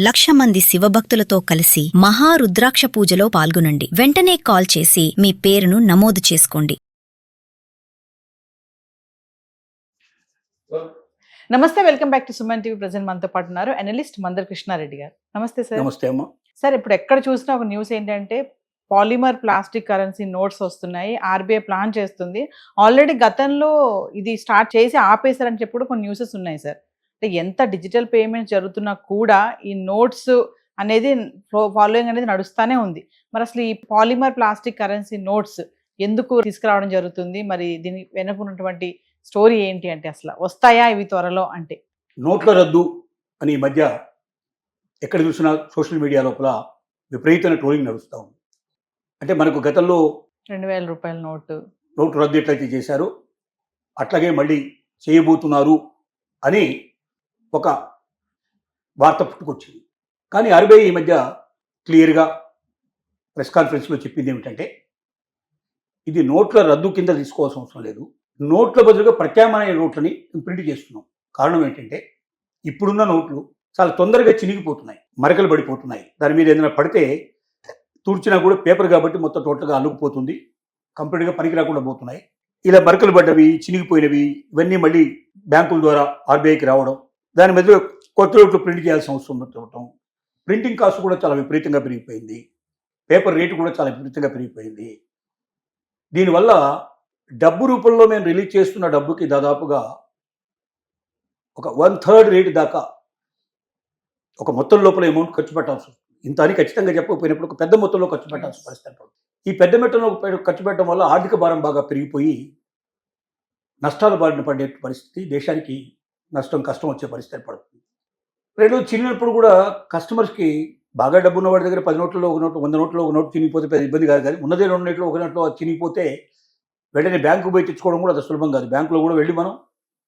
1,00,000 మంది శివభక్తులతో కలిసి మహారుద్రాక్ష పూజలో పాల్గొనండి. వెంటనే కాల్ చేసి మీ పేరును నమోదు చేసుకోండి. నమస్తే, welcome back to Suman TV. Present మనతో పాటు ఉన్నారు అనలిస్ట్ మందర్ కృష్ణారెడ్డి గారు. నమస్తే సార్. నమస్తే అమ్మ. సార్, ఇప్పుడు ఎక్కడ చూసినా ఒక న్యూస్ ఏంటంటే పాలిమర్ ప్లాస్టిక్ కరెన్సీ నోట్స్ వస్తున్నాయి, ఆర్బీఐ ప్లాన్ చేస్తుంది. ఆల్రెడీ గతంలో ఇది స్టార్ట్ చేసి ఆపేశారని చెప్పి కూడా కొన్ని న్యూసెస్ ఉన్నాయి సార్. అంటే ఎంత డిజిటల్ పేమెంట్స్ జరుగుతున్నా కూడా ఈ నోట్స్ అనేది ఫాలోయింగ్ అనేది నడుస్తూనే ఉంది. మరి అసలు ఈ పాలిమర్ ప్లాస్టిక్ కరెన్సీ నోట్స్ ఎందుకు తీసుకురావడం జరుగుతుంది? మరి దీని వెనుకున్నటువంటి స్టోరీ ఏంటి? అంటే అసలు వస్తాయా ఇవి త్వరలో? అంటే నోట్ల రద్దు అని ఈ మధ్య ఎక్కడ చూసినా సోషల్ మీడియా లోపల విపరీతమైన ట్రోలింగ్ నడుస్తూ ఉంది. అంటే మనకు గతంలో 2,000 రూపాయల నోటు రద్దు ఎట్లయితే చేశారో అట్లాగే మళ్ళీ చేయబోతున్నారు అని ఒక వార్త పుట్టుకొచ్చింది. కానీ ఆర్బీఐ ఈ మధ్య క్లియర్గా ప్రెస్ కాన్ఫరెన్స్లో చెప్పింది ఏమిటంటే ఇది నోట్ల రద్దు కింద తీసుకోవాల్సిన అవసరం లేదు, నోట్ల బదులుగా ప్రత్యామ్నాయ నోట్లని ప్రింట్ చేస్తున్నాం. కారణం ఏంటంటే ఇప్పుడున్న నోట్లు చాలా తొందరగా చినిగిపోతున్నాయి, మరకలు పడిపోతున్నాయి. దాని మీద ఏదైనా పడితే తుడిచినా కూడా పేపర్ కాబట్టి మొత్తం టోటల్గా అల్లుకుపోతుంది, కంప్లీట్గా పనికి రాకుండా పోతున్నాయి. ఇలా మరకలు పడ్డవి, చినిగిపోయినవి ఇవన్నీ మళ్ళీ బ్యాంకుల ద్వారా ఆర్బీఐకి రావడం, దాని మధ్య కొత్త నోట్లు ప్రింట్ చేయాల్సిన అవసరం ఉండటం, ప్రింటింగ్ కాస్ట్ కూడా చాలా విపరీతంగా పెరిగిపోయింది, పేపర్ రేటు కూడా చాలా విపరీతంగా పెరిగిపోయింది. దీనివల్ల డబ్బు రూపంలో మేము రిలీజ్ చేస్తున్న డబ్బుకి దాదాపుగా ఒక 1/3 రేటు దాకా ఒక మొత్తం లోపల అమౌంట్ ఖర్చు పెట్టాల్సి వస్తుంది. ఇంత అని ఖచ్చితంగా చెప్పకపోయినప్పుడు ఒక పెద్ద మొత్తంలో ఖర్చు పెట్టాల్సిన పరిస్థితి పడుతుంది. ఈ పెద్ద మొత్తంలో ఖర్చు పెట్టడం వల్ల ఆర్థిక భారం బాగా పెరిగిపోయి నష్టాల బారిన పడే పరిస్థితి, దేశానికి కష్టం వచ్చే పరిస్థితి పడుతుంది. రెండోది, చిన్నప్పుడు కూడా కస్టమర్స్కి బాగా డబ్బు ఉన్నవాడి దగ్గర 10 నోట్లలో ఒక నోటు, 100 నోట్లో ఒక నోటు చినిగిపోతే పెద్ద ఇబ్బంది కాదు. కానీ ఉన్నదే 2 నోట్లో ఒక నోట్లో చినిగిపోతే వెంటనే బ్యాంకు పోయి తెచ్చుకోవడం కూడా అది సులభం కాదు. బ్యాంకులో కూడా వెళ్ళి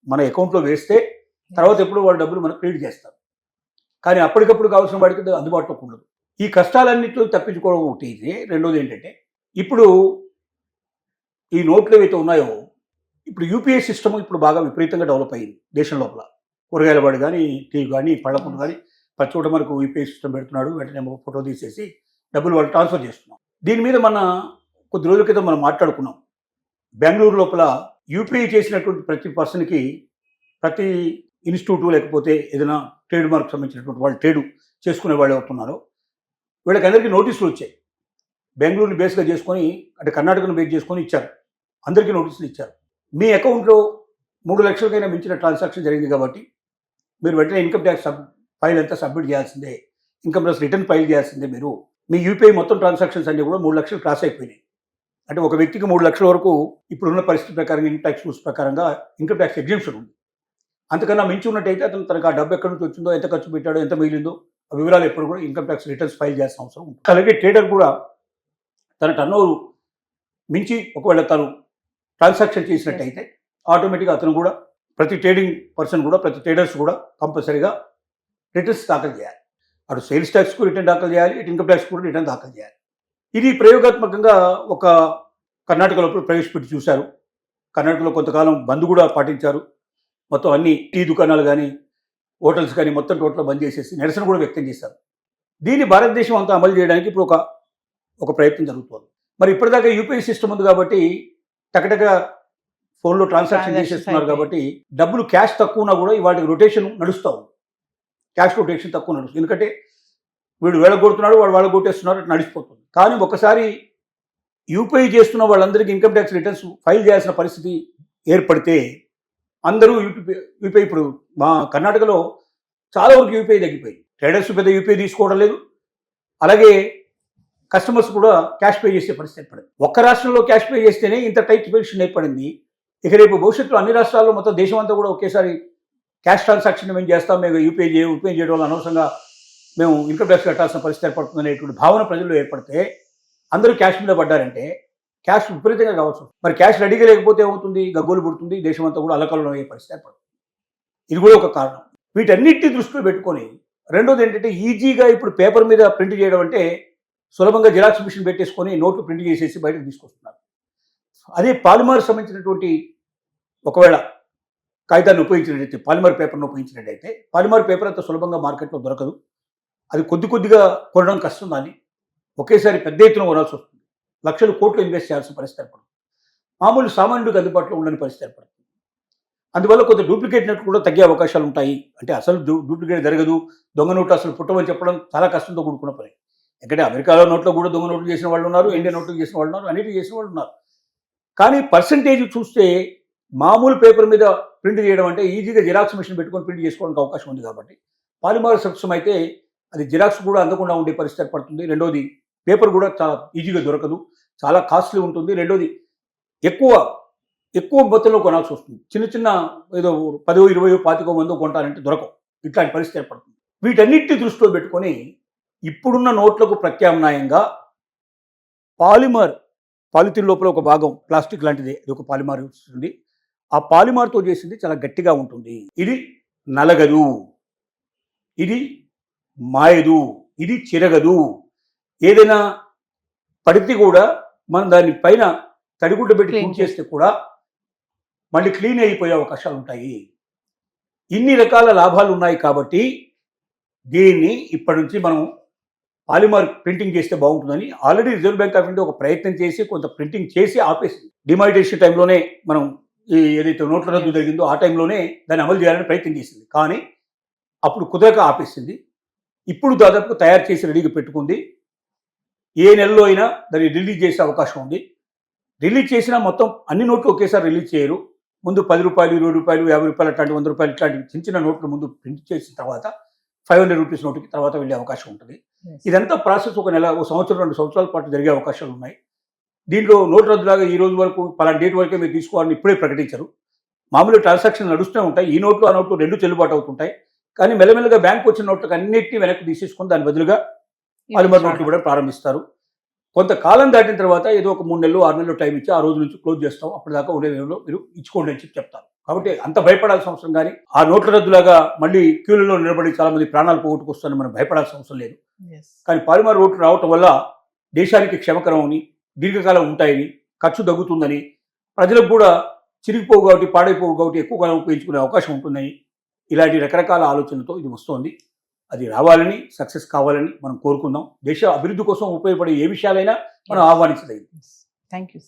మన అకౌంట్లో వేస్తే తర్వాత ఎప్పుడు వాళ్ళ డబ్బులు మనకు క్రెడిట్ చేస్తారు. కానీ అప్పటికప్పుడు కావాల్సిన వాడికి అందుబాటులో ఉండదు. ఈ కష్టాలన్నింటిలో తప్పించుకోవడం ఒకటి ఇది. రెండోది ఏంటంటే ఇప్పుడు ఈ నోట్లు ఏవైతే ఉన్నాయో ఇప్పుడు యూపీఐ సిస్టమ్ ఇప్పుడు బాగా విపరీతంగా డెవలప్ అయ్యింది దేశం లోపల. కూరగాయల వాడు కానీ, టీ కానీ, పళ్ళకుండా కానీ ప్రతి చోట మనకు యూపీఐ సిస్టమ్ పెడుతున్నాడు. వెంటనే ఫోటో తీసేసి డబ్బులు వాళ్ళు ట్రాన్స్ఫర్ చేస్తున్నాం. దీని మీద కొద్ది రోజుల క్రితం మనం మాట్లాడుకున్నాం. బెంగళూరు లోపల యూపీఐ చేసినటువంటి ప్రతి పర్సన్కి, ప్రతి ఇన్స్టిట్యూట్ లేకపోతే ఏదైనా ట్రేడ్ మార్క్ సంబంధించినటువంటి వాళ్ళు ట్రేడ్ చేసుకునే వాళ్ళు అవుతున్నారో వీళ్ళకి అందరికీ నోటీసులు వచ్చాయి. బెంగళూరుని బేస్గా చేసుకొని, అంటే కర్ణాటకను బేస్ చేసుకొని ఇచ్చారు, అందరికీ నోటీసులు ఇచ్చారు. మీ అకౌంట్లో 3 లక్షలకైనా మించిన ట్రాన్సాక్షన్ జరిగింది కాబట్టి మీరు వెంటనే ఇన్కమ్ ట్యాక్స్ ఫైల్ అంతా సబ్మిట్ చేయాల్సిందే, ఇన్కమ్ ట్యాక్స్ రిటర్న్ ఫైల్ చేయాల్సిందే. మీరు మీ యూపీఐ మొత్తం ట్రాన్సాక్షన్స్ అన్నీ కూడా 3 లక్షలు క్రాస్ అయిపోయినాయి. అంటే ఒక వ్యక్తికి 3 లక్షల వరకు ఇప్పుడున్న పరిస్థితి ప్రకారం ఇన్కమ్ ట్యాక్స్ రూల్స్ ప్రకారంగా ఇన్కమ్ ట్యాక్స్ ఎగ్జంప్షన్ ఉంది. అంతకన్నా మించి ఉన్నట్టయితే అతను తనకు ఆ డబ్బు ఎక్కడి నుంచి వచ్చిందో, ఎంత ఖర్చు పెట్టాడో, ఎంత మిగిలిందో ఆ వివరాలు ఎప్పుడు కూడా ఇన్కమ్ ట్యాక్స్ రిటర్న్స్ ఫైల్ చేయాల్సిన అవసరం ఉంటుంది. అలాగే ట్రేడర్ కూడా తన టర్నోవర్ మించి ఒకవేళ తను ట్రాన్సాక్షన్ చేసినట్టయితే ఆటోమేటిక్గా అతను కూడా, ప్రతి ట్రేడింగ్ పర్సన్ కూడా, ప్రతి ట్రేడర్స్ కూడా కంపల్సరీగా రిటర్న్స్ దాఖలు చేయాలి. అటు సేల్స్ ట్యాక్స్కు రిటర్న్ దాఖలు చేయాలి, ఇటు ఇన్కమ్ ట్యాక్స్ కూడా రిటర్న్ దాఖలు చేయాలి. ఇది ప్రయోగాత్మకంగా ఒక కర్ణాటకలో ప్రవేశపెట్టి చూశారు. కర్ణాటకలో కొంతకాలం బంద్ కూడా పాటించారు. మొత్తం అన్ని టీ దుకాణాలు కానీ, హోటల్స్ కానీ మొత్తం టోటల్ బంద్ చేసేసి నిరసన కూడా వ్యక్తం చేశారు. దీన్ని భారతదేశం అంతా అమలు చేయడానికి ఇప్పుడు ఒక ప్రయత్నం జరుగుతుంది. మరి ఇప్పటిదాకా యూపీఐ సిస్టమ్ ఉంది కాబట్టి టకటక ఫోన్లో ట్రాన్సాక్షన్ చేసేస్తున్నారు కాబట్టి డబ్బులు క్యాష్ తక్కువ ఉన్నా కూడా ఇవాళ రొటేషన్ నడుస్తూ ఉంది. క్యాష్ రొటేషన్ తక్కువ నడుస్తుంది. ఎందుకంటే వీడు వేళగొడుతున్నాడు, వాళ్ళ కొట్టేస్తున్నారు, అట్లా నడిచిపోతుంది. కానీ ఒకసారి యూపీఐ చేస్తున్న వాళ్ళందరికీ ఇన్కమ్ ట్యాక్స్ రిటర్న్స్ ఫైల్ చేయాల్సిన పరిస్థితి ఏర్పడితే అందరూ యూపీఐ ఇప్పుడు మా కర్ణాటకలో చాలా వరకు యూపీఐ తగ్గిపోయింది. ట్రేడర్స్ పెద్ద యూపీఐ తీసుకోవడం లేదు, అలాగే కస్టమర్స్ కూడా క్యాష్ పే చేసే పరిస్థితి ఏర్పడింది. ఒక్క రాష్ట్రంలో క్యాష్ పే చేస్తేనే ఇంత టైట్ పొజిషన్ ఏర్పడింది. ఇక రేపు భవిష్యత్తులో అన్ని రాష్ట్రాల్లో మొత్తం దేశం అంతా కూడా ఒకేసారి క్యాష్ ట్రాన్సాక్షన్ మేము చేస్తాం, మేము యూపీఐ చేయడం వల్ల అనవసరంగా మేము ఇన్కమ్ ట్యాక్స్ కట్టాల్సిన పరిస్థితి ఏర్పడుతుంది అనేటువంటి భావన ప్రజల్లో ఏర్పడితే అందరూ క్యాష్ మీద పడ్డారంటే క్యాష్ విపరీతంగా కావచ్చు. మరి క్యాష్ రెడీగా లేకపోతే ఏమవుతుంది? గగ్గోలు పుడుతుంది, దేశం అంతా కూడా అల్లకల్లో అయ్యే పరిస్థితి ఏర్పడుతుంది. ఇది కూడా ఒక కారణం. వీటన్నిటిని దృష్టిలో పెట్టుకొని రెండోది ఏంటంటే ఈజీగా ఇప్పుడు పేపర్ మీద ప్రింట్ చేయడం అంటే సులభంగా జిరాక్స్ మిషన్ పెట్టేసుకొని నోట్లు ప్రింట్ చేసేసి బయటకు తీసుకొస్తున్నారు. అదే పాలిమర్ సంబంధించినటువంటి ఒకవేళ కాగితాన్ని ఉపయోగించినట్టయితే, పాలిమర్ పేపర్ను ఉపయోగించినట్టయితే, పాలిమర్ పేపర్ అంత సులభంగా మార్కెట్లో దొరకదు. అది కొద్ది కొద్దిగా కొనడం కష్టం. దాన్ని ఒకేసారి పెద్ద ఎత్తున కొనాల్సి వస్తుంది. లక్షల కోట్లు ఇన్వెస్ట్ చేయాల్సిన పరిస్థితి ఏర్పడుతుంది. మామూలు సామాన్యుడికి అందుబాటులో ఉండని పరిస్థితి ఏర్పడుతుంది. అందువల్ల కొంత డూప్లికేట్ నోట్లు కూడా తగ్గే అవకాశాలు ఉంటాయి. అంటే అసలు డూప్లికేట్ జరగదు, దొంగ నోట్లు అసలు పుట్టమని చెప్పడం చాలా కష్టంతో కూడుకున్న పని. ఎందుకంటే అమెరికాలో నోట్లో కూడా దొంగ నోట్లు చేసిన వాళ్ళు ఉన్నారు, ఇండియా నోట్లు చేసిన వాళ్ళు ఉన్నారు, అన్నిటి చేసిన వాళ్ళు ఉన్నారు. కానీ పర్సంటేజ్ చూస్తే మామూలు పేపర్ మీద ప్రింట్ చేయడం అంటే ఈజీగా జిరాక్స్ మిషన్ పెట్టుకొని ప్రింట్ చేసుకోవడానికి అవకాశం ఉంది. కాబట్టి పాలిమర్ సబ్స్టమ్ అయితే అది జిరాక్స్ కూడా అందకుండా ఉండే పరిస్థితి ఏర్పడుతుంది. రెండోది పేపర్ కూడా చాలా ఈజీగా దొరకదు, చాలా కాస్ట్లీ ఉంటుంది. రెండోది ఎక్కువ మొత్తంలో కొనాల్సి వస్తుంది. చిన్న చిన్న ఏదో 10, 20, 25 కొంటారంటే దొరకవు. ఇట్లాంటి పరిస్థితి ఏర్పడుతుంది. వీటన్నిటిని దృష్టిలో పెట్టుకొని ఇప్పుడున్న నోట్లకు ప్రత్యామ్నాయంగా పాలిథిన్ లోపల ఒక భాగం ప్లాస్టిక్ లాంటిది, ఇది ఒక పాలిమార్ ఉంటుంది. ఆ పాలిమార్తో చేసింది చాలా గట్టిగా ఉంటుంది. ఇది నలగదు, ఇది మాయదు, ఇది చిరగదు. ఏదైనా పడితే కూడా మనం దాని పైన తడిగుడ్డ పెట్టి క్లీన్ చేస్తే కూడా మళ్ళీ క్లీన్ అయిపోయే అవకాశాలు ఉంటాయి. ఇన్ని రకాల లాభాలు ఉన్నాయి. కాబట్టి దీన్ని ఇప్పటి నుంచి మనం పాలిమర్ ప్రింటింగ్ చేస్తే బాగుంటుందని already reserve bank of India ఒక ప్రయత్నం చేసి కొంత ప్రింటింగ్ చేసి ఆపేసింది. డిమానిటైజేషన్ టైంలోనే మనం ఏదైతే నోట్ల రద్దు జరిగిందో ఆ టైంలోనే దాన్ని అమలు చేయాలని ప్రయత్నం చేసింది. కానీ అప్పుడు కుదరక ఆపేసింది. ఇప్పుడు దాదాపు తయారు చేసి రెడీగా పెట్టుకుంది. ఏ నెలలో అయినా దాన్ని రిలీజ్ చేసే అవకాశం ఉంది. రిలీజ్ చేసినా మొత్తం అన్ని నోట్లు ఒకేసారి రిలీజ్ చేయరు. ముందు 10 రూపాయలు, 20 రూపాయలు, 50 రూపాయలు, అట్లాంటి 100 రూపాయలు ఇట్లాంటి చిన్న చిన్న నోట్లు ముందు ప్రింట్ చేసిన తర్వాత 500 రూపీస్ నోటుకి తర్వాత వెళ్ళే అవకాశం ఉంటుంది. ఇదంతా ప్రాసెస్ ఒక నెల, 1 సంవత్సరం, 2 సంవత్సరాల పాటు జరిగే అవకాశాలు ఉన్నాయి. దీంట్లో నోటు రద్దులాగా ఈ రోజు వరకు పలానా డేట్ వరకే మీరు తీసుకోవాలని ఇప్పుడే ప్రకటించరు. మామూలు ట్రాన్సాక్షన్ నడుస్తూనే ఉంటాయి. ఈ నోట్లు ఆ నోట్లు రెండు చెల్లుబాటు అవుతుంటాయి. కానీ మెల్లమెల్లగా బ్యాంకు వచ్చిన నోట్లకు అన్నిటినీ వెనక్కి తీసేసుకొని దాని బదులుగా పాలిమర్ నోట్లు కూడా ప్రారంభిస్తారు. కొంతకాలం దాటిన తర్వాత ఏదో ఒక 3 నెలలు 6 నెలలు టైం ఇచ్చి ఆ రోజు నుంచి క్లోజ్ చేస్తాం, అప్పటిదాకా ఉండే వేలో మీరు ఇచ్చుకోండి అని చెప్తారు. కాబట్టి అంత భయపడాల్సిన అవసరం కానీ ఆ నోట్ల రద్దులాగా మళ్ళీ క్యూలలో నిలబడి చాలా మంది ప్రాణాలు పోగొట్టుకొస్తారని మనం భయపడాల్సిన అవసరం లేదు. కానీ పాలిమర్ నోట్లు రావటం వల్ల దేశానికి క్షేమకరం అని, దీర్ఘకాలం ఉంటాయని, ఖర్చు తగ్గుతుందని, ప్రజలకు కూడా చిరిగిపోవు కాబట్టి పాడైపోవు కాబట్టి ఎక్కువ కాలం ఉపయోగించుకునే అవకాశం ఉంటుందని, ఇలాంటి రకరకాల ఆలోచనలతో ఇది వస్తోంది. అది రావాలని, సక్సెస్ కావాలని మనం కోరుకుందాం. దేశ అభివృద్ధి కోసం ఉపయోగపడే ఏ విషయాలైనా మనం ఆహ్వానించదగింది. Thank you.